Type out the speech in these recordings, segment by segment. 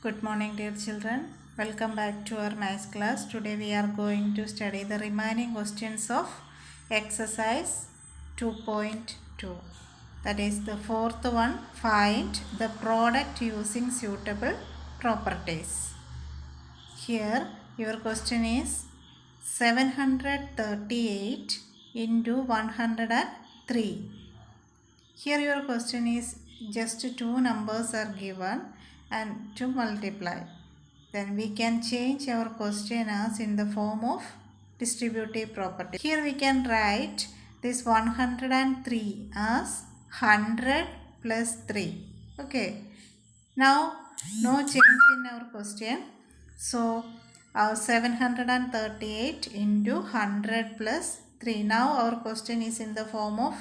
Good morning, dear children. Welcome back to our maths class. Today we are going to study the remaining questions of exercise 2.2. That is the fourth one. Find the product using suitable properties. Here your question is 738 into 103. Here your question is just two numbers are given and to multiply. Then we can change our question as in the form of distributive property. Here we can write this 103 as 100 plus 3. Okay. Now no change in our question. So our 738 into 100 plus 3. Now our question is in the form of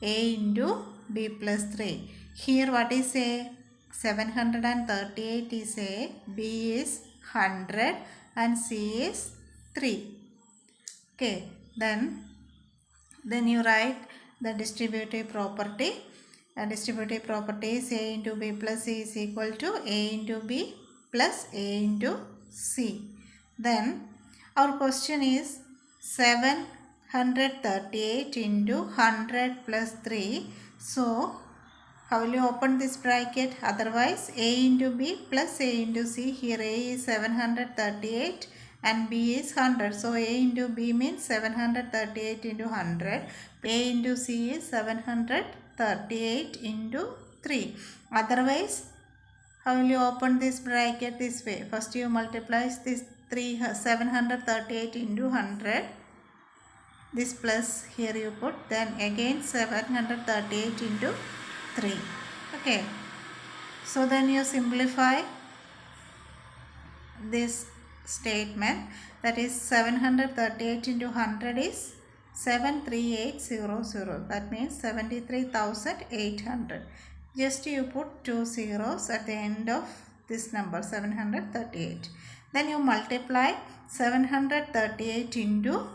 a into b plus 3. Here what is a? 738 is a, b is 100 and c is 3. Okay, then you write the distributive property. Distributive property is a into b plus c is equal to a into b plus a into c. Then our question is 738 into 100 plus 3. So how will you open this bracket? Otherwise a into b plus a into c. Here a is 738 and b is 100. So a into b means 738 into 100. A into c is 738 into 3. Otherwise how will you open this bracket this way? First you multiply this 738 into 100. This plus here you put, then again 738 into 3. Okay, so then you simplify this statement, that is 738 into 100 is 73800. That means 73,800. Just you put two zeros at the end of this number 738. Then you multiply 738 into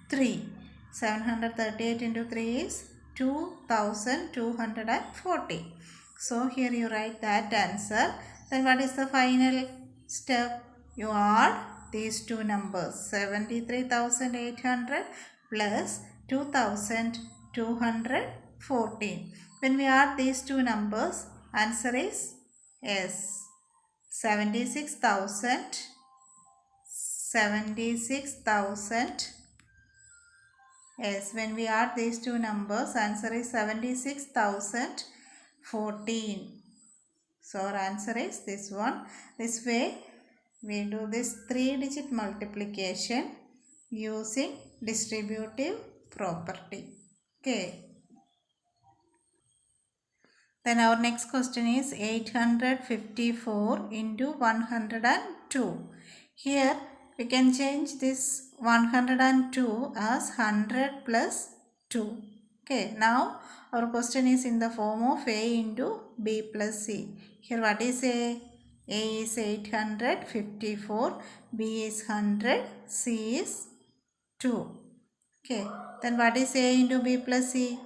3. 738 into 3 is 2240. So here you write that answer. Then what is the final step? You add these two numbers 73,800 plus 2214. When we add these two numbers, answer is yes, 76,000. Yes, when we add these two numbers, answer is 76,014. So our answer is this one. This way we do this 3-digit multiplication using distributive property. Okay. Then our next question is 854 into 102. Here we can change this 102 as 100 plus 2. Okay, now our question is in the form of a into b plus c. Here what is a? A is 854, b is 100, c is 2. Okay, then what is a into b plus c?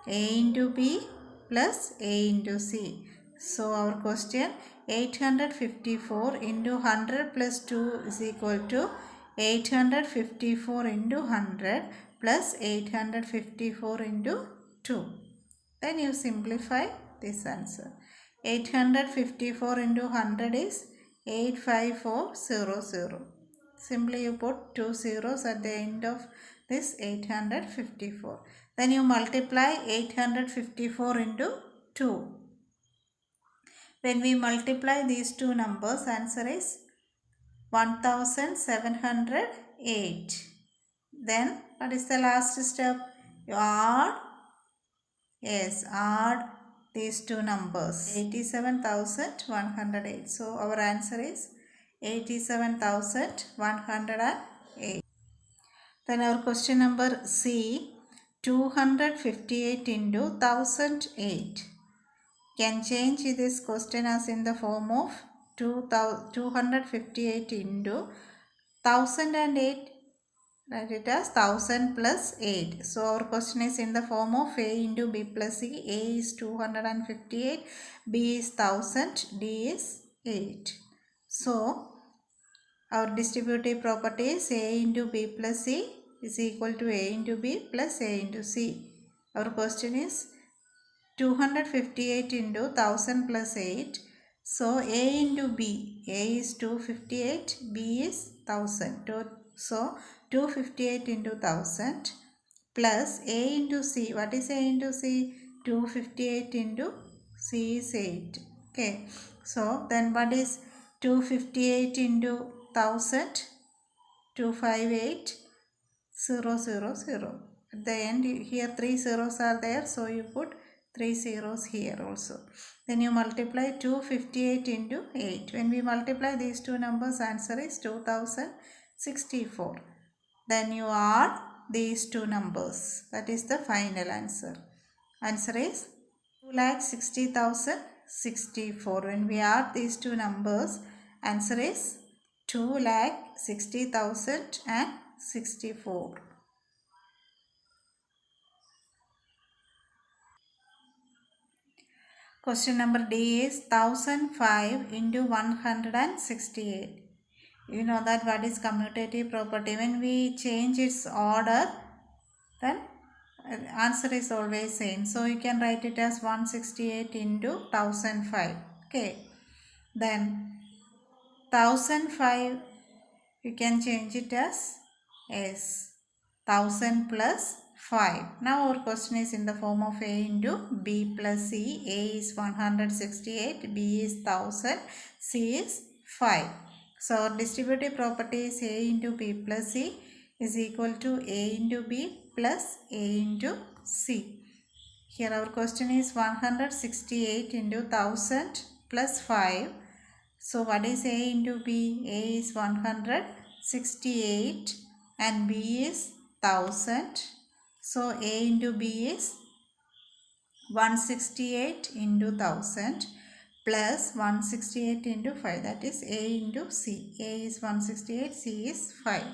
A into b plus a into c. So our question 854 into 100 plus 2 is equal to 854 into 100 plus 854 into 2. Then you simplify this answer. 854 into 100 is 85400. Simply you put two zeros at the end of this 854. Then you multiply 854 into 2. When we multiply these two numbers, answer is 1708. Then what is the last step? You add, yes, add these two numbers, 87,108. So our answer is 87,108. Then our question number C, 258 into 1008. Can change this question as in the form of 258 into 1008. Write it as 1000 plus 8. So our question is in the form of a into b plus c. A is 258, b is 1000, d is 8. So our distributive property is A into B plus C is equal to A into B plus A into C. Our question is 258 into 1000 plus 8. So A into B, A is 258, B is 1000. So 258 into 1000 plus A into C. What is A into C? 258 into C is 8. Okay. So then what is 258 into 1000? 258 0 0 0. At the end here three zeros are there, so you put three zeros here also. Then you multiply 258 into 8. When we multiply these two numbers, answer is 2064. Then you add these two numbers. That is the final answer. Answer is 2,60,064. When we add these two numbers, answer is 2,60,064. Question number D is 1005 into 168. You know that what is commutative property. When we change its order, then answer is always same. So you can write it as 168 into 1005. Okay. Then 1005 you can change it as 1000 plus 5. Now our question is in the form of A into B plus C. A is 168, B is 1000, C is 5. So our distributive property is A into B plus C is equal to A into B plus A into C. Here our question is 168 into 1000 plus 5. So what is A into B? A is 168 and B is 1000. So A into B is 168 into 1000 plus 168 into 5. That is A into C. A is 168, C is 5.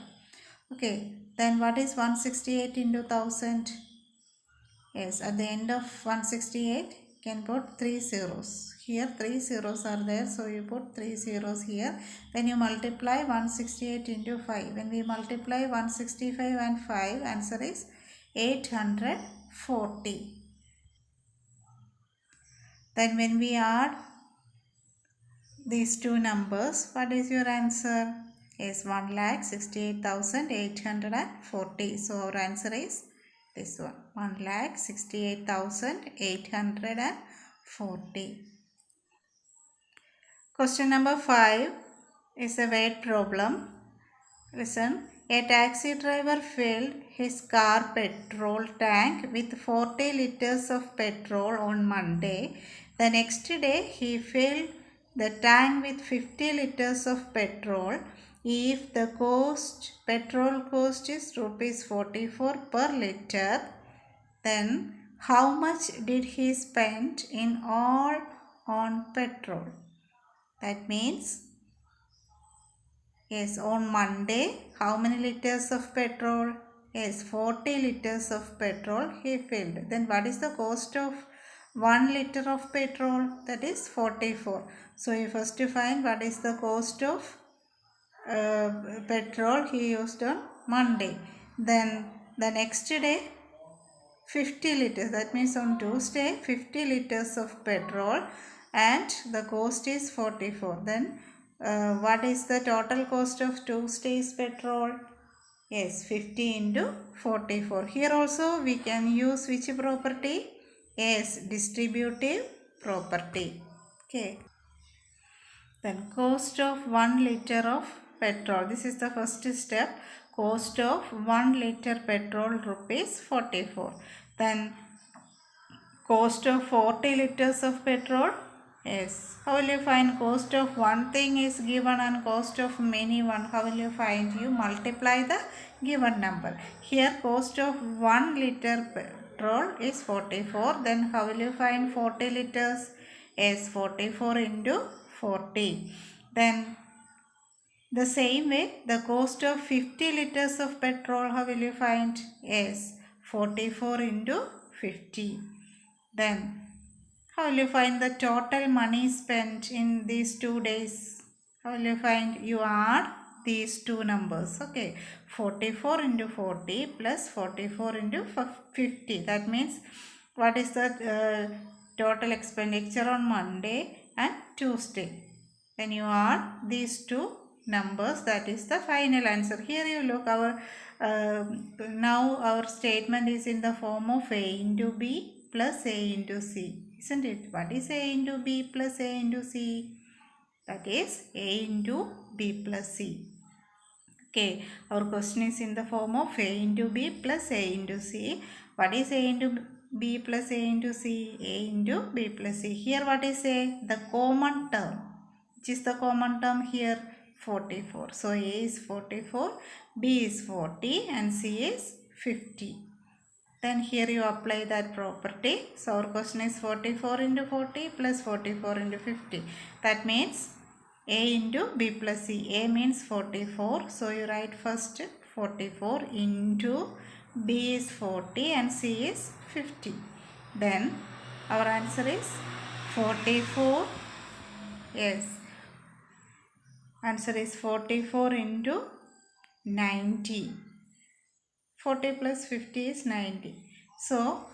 Okay. Then what is 168 into 1000? Yes, at the end of 168, you can put 3 zeros. Here 3 zeros are there, so you put 3 zeros here. Then you multiply 168 into 5. When we multiply 165 and 5, answer is 840. Then when we add these two numbers, what is your answer? Is 1,68,840. So our answer is this one, 1,68,840. Question number 5 is a weight problem. Listen. A taxi driver filled his car petrol tank with 40 liters of petrol on Monday. The next day he filled the tank with 50 liters of petrol. If the petrol cost is rupees 44 per liter, then how much did he spend in all on petrol? That means, yes, on Monday, how many liters of petrol? Yes, 40 liters of petrol he filled. Then what is the cost of 1 liter of petrol? That is 44. So you first find what is the cost of petrol he used on Monday. Then the next day 50 liters, that means on Tuesday 50 liters of petrol and the cost is 44. Then what is the total cost of Tuesday's petrol? Yes, 50 into 44. Here also we can use which property? Yes, distributive property. Okay. Then cost of 1 liter of petrol. This is the first step. Cost of 1 liter petrol rupees 44. Then cost of 40 liters of petrol. Yes. How will you find cost of one thing is given and cost of many one? How will you find? You multiply the given number. Here cost of 1 liter petrol is 44. Then how will you find 40 liters? Is 44 into 40. Then the same way the cost of 50 liters of petrol, how will you find? Is 44 into 50. Then how will you find the total money spent in these 2 days? How will you find? You add these two numbers. Okay, 44 into 40 plus 44 into 50. That means what is the total expenditure on Monday and Tuesday? When you add these two numbers, that is the final answer. Here you look, our now our statement is in the form of A into B plus A into C, isn't it? What is A into B plus A into C? That is A into B plus C. Okay, our question is in the form of A into B plus A into C. What is A into B plus A into C? A into B plus C. Here what is A? The common term. Which is the common term here? 44. So A is 44, B is 40 and C is 50. Then here you apply that property. So our question is 44 into 40 plus 44 into 50. That means A into B plus C. A means 44. So you write first 44 into B is 40 and C is 50. Then our answer is 44. Yes. Answer is 44 into 90. 40 plus 50 is 90. So,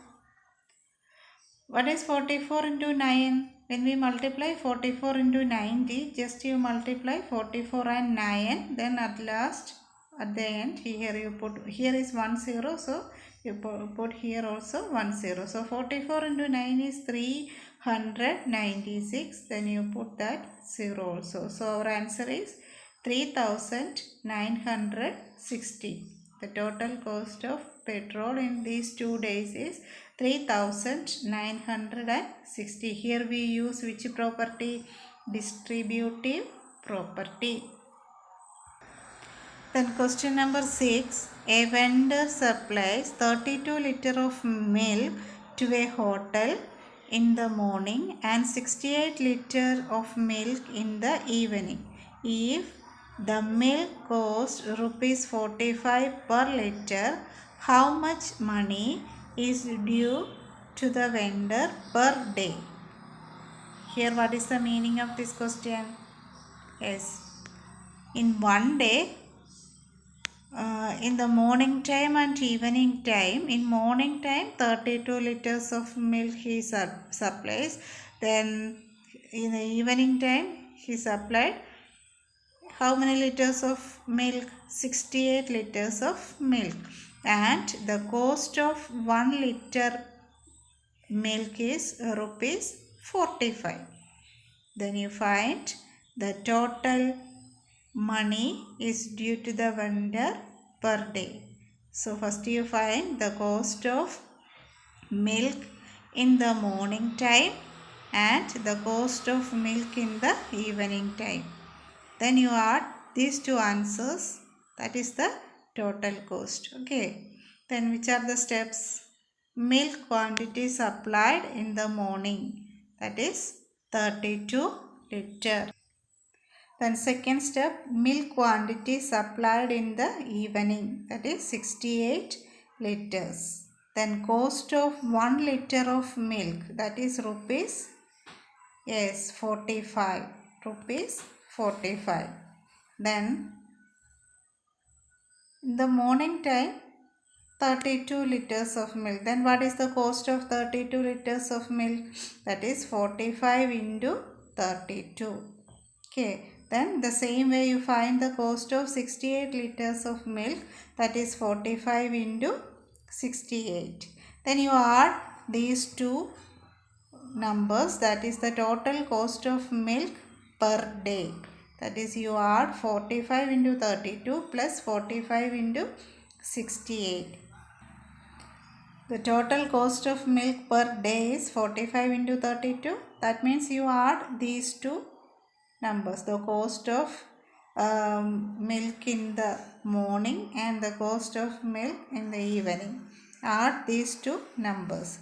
what is 44 into 9? When we multiply 44 into 90, just you multiply 44 and 9. Then at last, at the end, here you put, here is 1 0. So, you put here also 1 0. So, 44 into 9 is 396. Then you put that 0 also. So, our answer is 3960. The total cost of petrol in these 2 days is 3960. Here we use which property? Distributive property. Then question number 6. A vendor supplies 32 liters of milk to a hotel in the morning and 68 liters of milk in the evening. If the milk costs rupees 45 per liter, how much money is due to the vendor per day? Here what is the meaning of this question? Yes. In one day, in the morning time and evening time, in morning time 32 liters of milk he supplies. Then in the evening time he supplied how many liters of milk? 68 liters of milk. And the cost of 1 liter milk is rupees 45. Then you find the total money is due to the vendor per day. So first you find the cost of milk in the morning time and the cost of milk in the evening time. Then you add these two answers, that is the total cost. Okay. Then which are the steps? Milk quantity supplied in the morning, that is 32 liters. Then second step, milk quantity supplied in the evening, that is 68 liters. Then cost of 1 liter of milk, that is rupees, yes, 45. Rupees 45. Then in the morning time 32 liters of milk. Then what is the cost of 32 liters of milk? That is 45 into 32. Okay. Then the same way you find the cost of 68 liters of milk, that is 45 into 68. Then you add these two numbers, that is the total cost of milk per day. That is you add 45 into 32 plus 45 into 68. The total cost of milk per day is 45 into 32. That means you add these two numbers, the cost of milk in the morning and the cost of milk in the evening. Add these two numbers.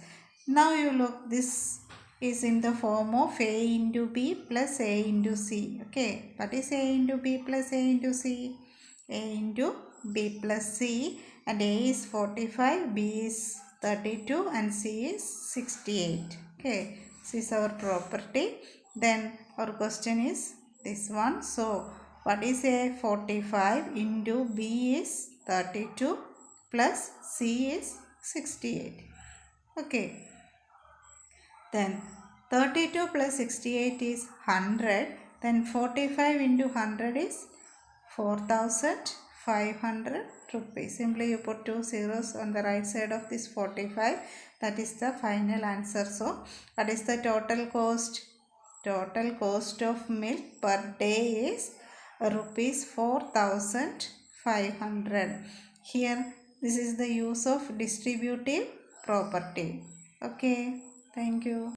Now you look, this is in the form of A into B plus A into C. Okay, what is A into B plus A into C? A into B plus C, and A is 45, B is 32 and C is 68. Okay, this is our property. Then our question is this one. So what is A? 45 into B is 32 plus C is 68. Okay. Then 32 plus 68 is 100. Then 45 into 100 is 4,500 rupees. Simply you put 2 zeros on the right side of this 45. That is the final answer. So what is the total cost? Total cost of milk per day is rupees 4,500. Here this is the use of distributive property. Okay, thank you.